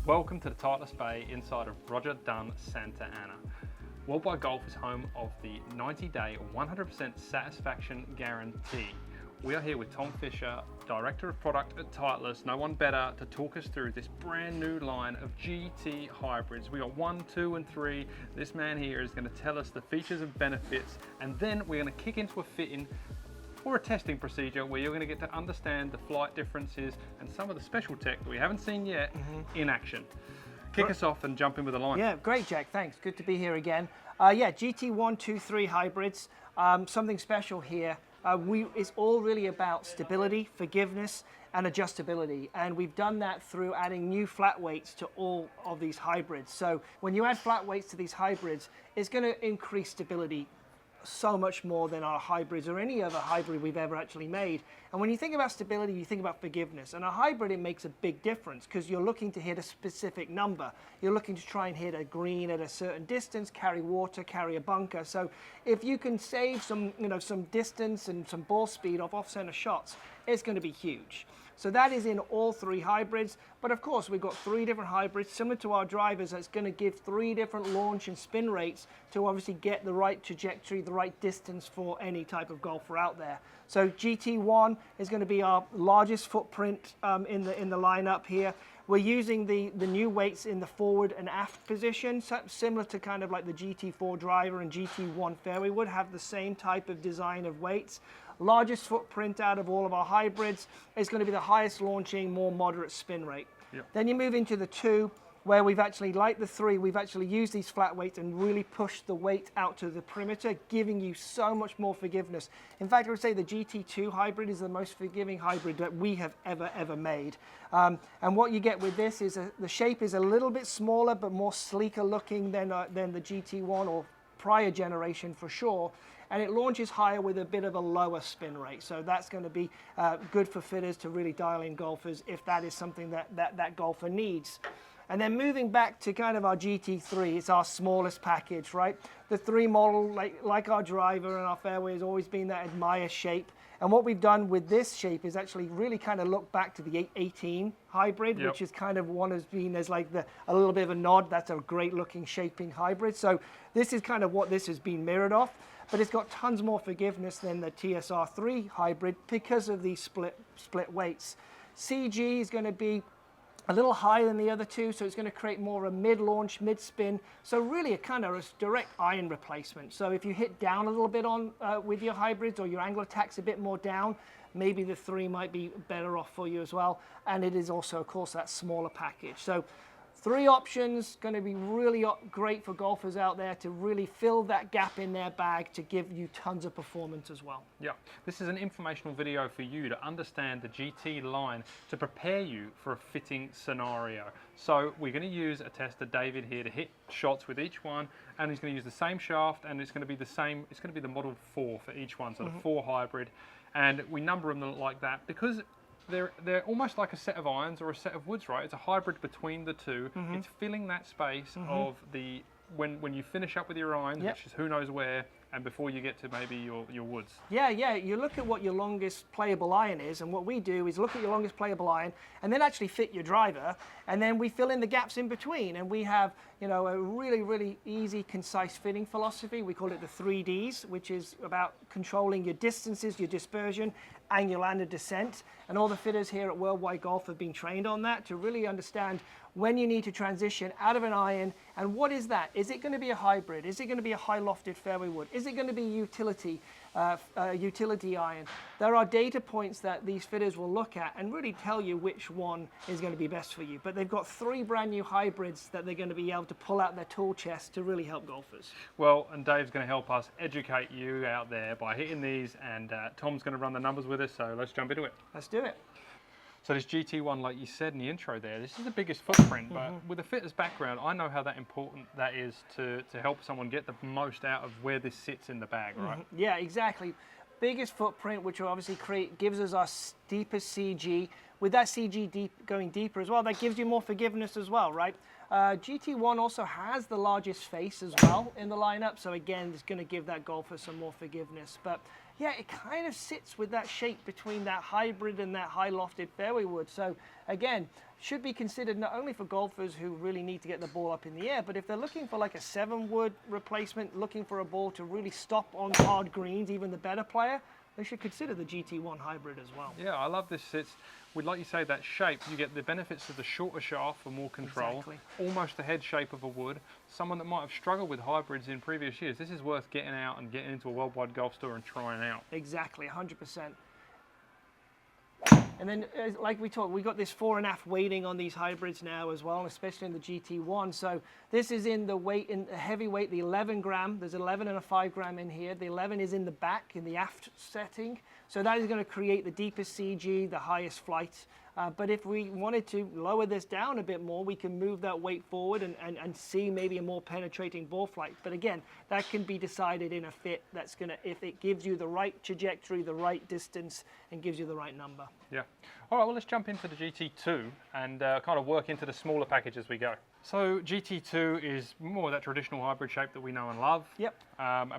Welcome to the Titleist Bay inside of Roger Dunn Santa Ana. Worldwide Golf is home of the 90-day 100% satisfaction guarantee. We are here with Tom Fisher, Director of Product at Titleist. No one better to talk us through this brand new line of GT Hybrids. We got 1, 2, and 3. This man here is going to tell us the features and benefits, and then we're going to kick into a fitting or a testing procedure where you're going to get to understand the flight differences and some of the special tech that we haven't seen yet in action. Kick us off and jump in with the line. Yeah, great, Jack. Thanks. Good to be here again. Yeah, GT 1, 2, 3 hybrids. Something special here. It's all really about stability, forgiveness, and adjustability. And we've done that through adding new flat weights to all of these hybrids. So when you add flat weights to these hybrids, it's going to increase stability so much more than our hybrids or any other hybrid we've ever actually made. And when you think about stability, you think about forgiveness. And a hybrid, it makes a big difference because you're looking to hit a specific number. You're looking to try and hit a green at a certain distance, carry water, carry a bunker. So if you can save some distance and some ball speed off off-center shots, it's going to be huge. So that is in all 3 hybrids. But of course, we've got 3 different hybrids similar to our drivers. That's going to give 3 different launch and spin rates to obviously get the right trajectory, the right distance for any type of golfer out there. So GT1 is going to be our largest footprint in the lineup here. We're using the new weights in the forward and aft position, so similar to kind of like the GT4 driver and GT1 fairway would have the same type of design of weights. Largest footprint out of all of our hybrids. Is going to be the highest launching, more moderate spin rate. Yep. Then you move into the 2, where we've actually, like the 3, we've actually used these flat weights and really pushed the weight out to the perimeter, giving you so much more forgiveness. In fact, I would say the GT2 hybrid is the most forgiving hybrid that we have ever made. And what you get with this is the shape is a little bit smaller, but more sleeker looking than the GT1 or prior generation for sure. And it launches higher with a bit of a lower spin rate. So that's going to be good for fitters to really dial in golfers if that is something that golfer needs. And then moving back to kind of our GT3, it's our smallest package, right? The 3 model, like our driver and our fairway, has always been that admire shape. And what we've done with this shape is actually really kind of look back to the 818 hybrid, which is kind of one has been as like a little bit of a nod. That's a great looking shaping hybrid. So this is kind of what this has been mirrored off. But it's got tons more forgiveness than the TSR3 hybrid because of these split weights. CG is going to be a little higher than the other 2, so it's going to create more a mid-launch, mid-spin. So really a kind of a direct iron replacement. So if you hit down a little bit on with your hybrids or your angle attack's a bit more down, maybe the 3 might be better off for you as well. And it is also, of course, that smaller package. So 3 options, going to be really great for golfers out there to really fill that gap in their bag to give you tons of performance as well. Yeah, this is an informational video for you to understand the GT line to prepare you for a fitting scenario. So we're going to use a tester, David, here to hit shots with each one, and he's going to use the same shaft, and it's going to be the same. It's going to be the model 4 for each one, so the 4 hybrid, and we number them like that because they're almost like a set of irons or a set of woods, right? It's a hybrid between the 2. It's filling that space of the when you finish up with your irons, which is who knows where, and before you get to maybe your woods. Yeah, you look at what your longest playable iron is, and what we do is look at your longest playable iron and then actually fit your driver, and then we fill in the gaps in between, and we have a really easy, concise fitting philosophy. We call it the 3Ds, which is about controlling your distances, your dispersion, angular and descent. And all the fitters here at Worldwide Golf have been trained on that to really understand when you need to transition out of an iron, and what is that? Is it going to be a hybrid? Is it going to be a high lofted fairway wood? Is it going to be utility iron? There are data points that these fitters will look at and really tell you which one is going to be best for you. But they've got 3 brand new hybrids that they're going to be able to pull out their tool chest to really help golfers. Well, and Dave's going to help us educate you out there by hitting these, and Tom's going to run the numbers with us, so let's jump into it. Let's do it. So this GT1, like you said in the intro there, this is the biggest footprint, but with a fitter's background, I know how important that is to help someone get the most out of where this sits in the bag, right? Yeah, exactly. Biggest footprint, which will obviously gives us our deepest CG. With that CG going deeper as well, that gives you more forgiveness as well, right? GT1 also has the largest face as well in the lineup, so again, it's going to give that golfer some more forgiveness. But yeah, it kind of sits with that shape between that hybrid and that high lofted fairway wood. So again, should be considered not only for golfers who really need to get the ball up in the air, but if they're looking for like a 7-wood replacement, looking for a ball to really stop on hard greens, even the better player, they should consider the GT1 hybrid as well. Yeah, I love this. It's, with, like you say, that shape, you get the benefits of the shorter shaft for more control, Exactly. almost the head shape of a wood. Someone that might have struggled with hybrids in previous years, this is worth getting out and getting into a worldwide golf store and trying out. Exactly, 100%. And then, like we talked, we got this 4.5 weighting on these hybrids now as well, especially in the GT1. So this is in the weight, in the heavy weight, the 11 gram. There's 11 and a 5 gram in here. The 11 is in the back, in the aft setting. So that is going to create the deepest CG, the highest flight. But if we wanted to lower this down a bit more, we can move that weight forward and see maybe a more penetrating ball flight. But again, that can be decided in a fit that's going to, if it gives you the right trajectory, the right distance, and gives you the right number. Yeah. All right, well, let's jump into the GT2 and kind of work into the smaller package as we go. So GT2 is more that traditional hybrid shape that we know and love. Yep.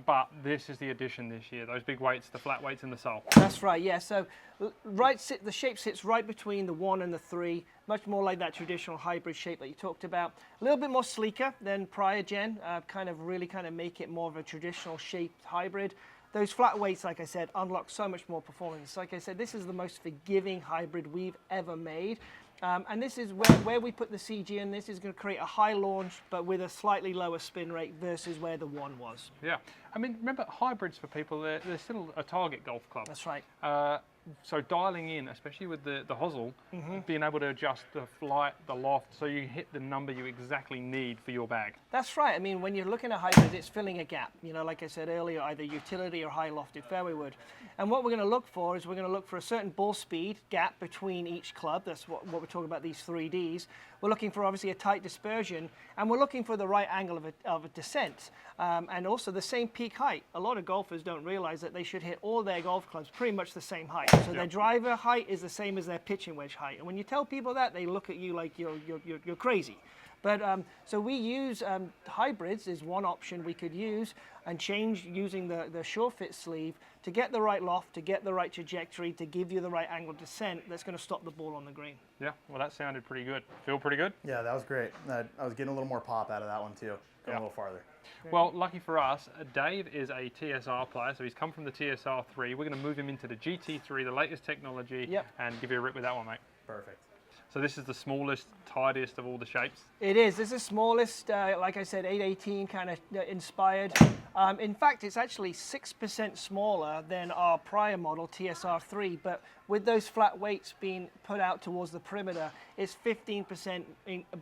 But this is the addition this year, those big weights, the flat weights in the sole. That's right, yeah. So the shape sits right between the 1 and the 3, much more like that traditional hybrid shape that you talked about. A little bit more sleeker than prior gen, kind of make it more of a traditional shaped hybrid. Those flat weights, like I said, unlock so much more performance. Like I said, this is the most forgiving hybrid we've ever made. And this is where we put the CG in. This is going to create a high launch, but with a slightly lower spin rate versus where the 1 was. Yeah. I mean, remember, hybrids for people, they're still a target golf club. That's right. So dialing in, especially with the hosel, being able to adjust the flight, the loft, so you hit the number you exactly need for your bag. That's right. I mean, when you're looking at hybrid, it's filling a gap. You know, like I said earlier, either utility or high lofted fairway wood. And what we're going to look for is we're going to look for a certain ball speed gap between each club. That's what we're talking about, these 3Ds. We're looking for obviously a tight dispersion, and we're looking for the right angle of a descent, and also the same peak height. A lot of golfers don't realize that they should hit all their golf clubs pretty much the same height. So their driver height is the same as their pitching wedge height. And when you tell people that, they look at you like you're crazy. But so we use hybrids is one option we could use, and change using the sure fit sleeve to get the right loft, to get the right trajectory, to give you the right angle of descent that's going to stop the ball on the green. Yeah, well, that sounded pretty good. Feel pretty good? Yeah, that was great. I was getting a little more pop out of that one too, going a little farther. Well, lucky for us, Dave is a TSR player, so he's come from the TSR 3. We're going to move him into the GT3, the latest technology, and give you a rip with that one, mate. Perfect. So this is the smallest, tightest of all the shapes? It is. This is smallest, like I said, 818 kind of inspired. In fact, it's actually 6% smaller than our prior model, TSR3, but with those flat weights being put out towards the perimeter, it's 15%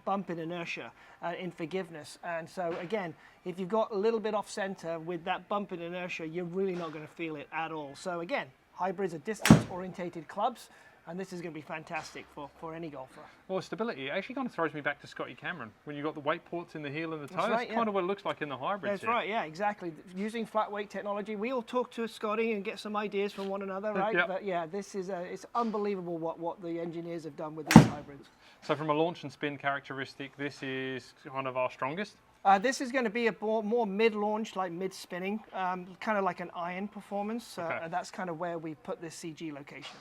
bump in inertia, in forgiveness. And so again, if you've got a little bit off center with that bump in inertia, you're really not going to feel it at all. So again, hybrids are distance-orientated clubs, and this is going to be fantastic for any golfer. Well, stability actually kind of throws me back to Scotty Cameron. When you've got the weight ports in the heel and the toe, That's right, that's kind of what it looks like in the hybrids. That's right, yeah, exactly. Using flat weight technology, we all talk to Scotty and get some ideas from one another, right? But yeah, this is it's unbelievable what the engineers have done with these hybrids. So from a launch and spin characteristic, this is kind of our strongest? This is going to be a more mid-launch, like mid-spinning, kind of like an iron performance. And that's kind of where we put this CG location.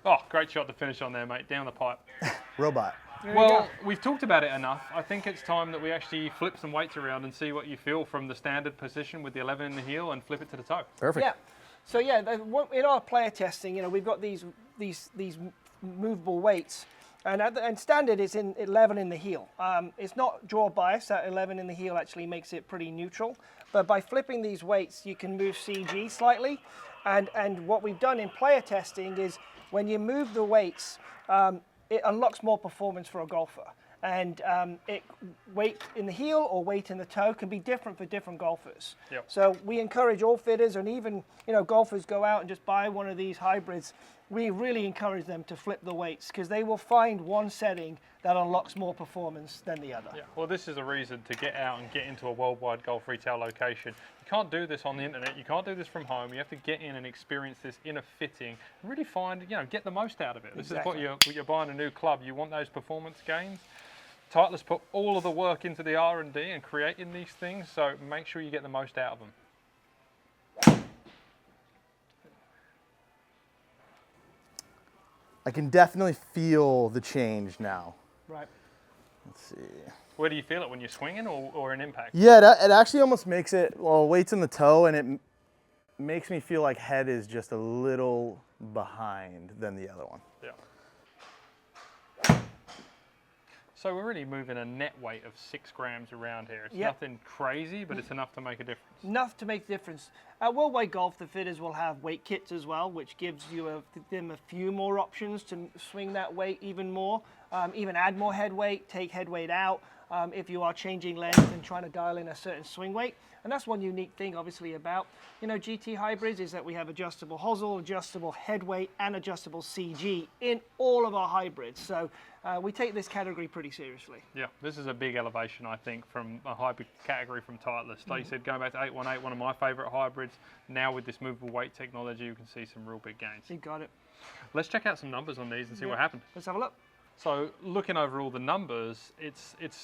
Oh, great shot to finish on there, mate. Down the pipe. Robot. Well, we've talked about it enough. I think it's time that we actually flip some weights around and see what you feel from the standard position with the 11 in the heel and flip it to the toe. Perfect. Yeah. So yeah, in our player testing, you know, we've got these movable weights, and standard is in 11 in the heel. It's not draw bias. That 11 in the heel actually makes it pretty neutral. But by flipping these weights, you can move CG slightly. And what we've done in player testing is when you move the weights, it unlocks more performance for a golfer. And weight in the heel or weight in the toe can be different for different golfers. Yep. So we encourage all fitters, and even golfers go out and just buy one of these hybrids. We really encourage them to flip the weights because they will find one setting that unlocks more performance than the other. Yeah. Well, this is a reason to get out and get into a worldwide golf retail location. You can't do this on the internet. You can't do this from home. You have to get in and experience this in a fitting and really find, get the most out of it. This Exactly. is what you're buying a new club. You want those performance gains. Titleist put all of the work into the R&D and creating these things, so make sure you get the most out of them. I can definitely feel the change now. Right. Let's see. Where do you feel it, when you're swinging or an impact? Yeah, it actually almost makes it, well, weight's in the toe, and it makes me feel like head is just a little behind than the other one. Yeah. So we're really moving a net weight of 6 grams around here. It's nothing crazy, but it's enough to make a difference. Enough to make a difference. At Worldwide Golf, the fitters will have weight kits as well, which gives you them a few more options to swing that weight even more. Even add more head weight, take head weight out if you are changing length and trying to dial in a certain swing weight. And that's one unique thing, obviously, about GT Hybrids is that we have adjustable hosel, adjustable head weight, and adjustable CG in all of our hybrids. So we take this category pretty seriously. Yeah, this is a big elevation, I think, from a hybrid category from Titleist. Like you said, going back to 818, one of my favourite hybrids. Now with this movable weight technology, you can see some real big gains. You got it. Let's check out some numbers on these and see what happened. Let's have a look. So looking over all the numbers, it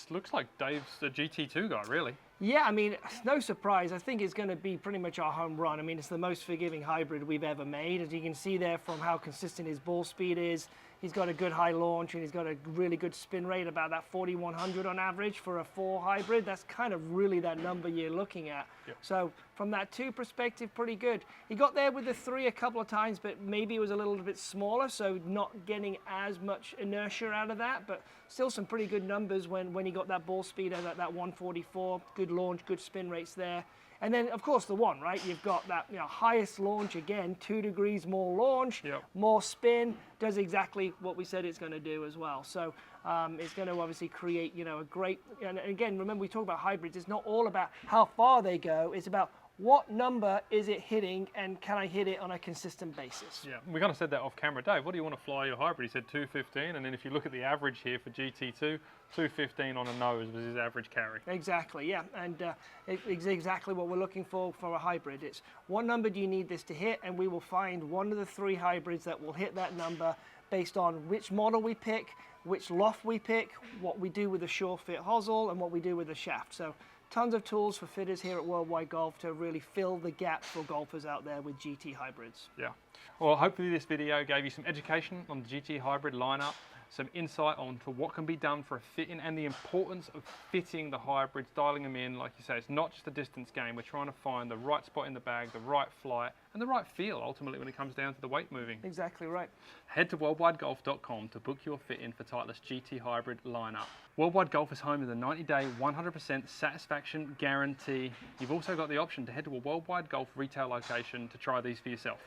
looks like Dave's the GT2 guy, really. Yeah, I mean, it's no surprise. I think it's going to be pretty much our home run. I mean, it's the most forgiving hybrid we've ever made. As you can see there from how consistent his ball speed is, he's got a good high launch and he's got a really good spin rate, about that 4,100 on average for a 4 hybrid. That's kind of really that number you're looking at. Yep. So from that 2 perspective, pretty good. He got there with the 3 a couple of times, but maybe it was a little bit smaller, so not getting as much inertia out of that, but still some pretty good numbers when he got that ball speed at that 144, good launch, good spin rates there. And then, of course, the 1, right? You've got that highest launch again, 2 degrees more launch, more spin, does exactly what we said it's going to do as well. So it's going to obviously create, a great, and again, remember we talk about hybrids, it's not all about how far they go, it's about what number is it hitting and can I hit it on a consistent basis? Yeah, we kind of said that off camera. Dave, what do you want to fly your hybrid? He said 215, and then if you look at the average here for GT2, 215 on a nose was his average carry. Exactly, yeah, and it's exactly what we're looking for a hybrid. It's what number do you need this to hit, and we will find one of the 3 hybrids that will hit that number based on which model we pick, which loft we pick, what we do with the Sure Fit hosel, and what we do with the shaft. So tons of tools for fitters here at Worldwide Golf to really fill the gap for golfers out there with GT hybrids. Yeah. Well, hopefully this video gave you some education on the GT hybrid lineup, some insight onto what can be done for a fitting and the importance of fitting the hybrids, dialing them in. Like you say, it's not just a distance game. We're trying to find the right spot in the bag, the right flight, and the right feel ultimately when it comes down to the weight moving. Exactly right. Head to worldwidegolf.com to book your fit-in for Titleist GT Hybrid lineup. Worldwide Golf is home to the 90-day 100% satisfaction guarantee. You've also got the option to head to a Worldwide Golf retail location to try these for yourself.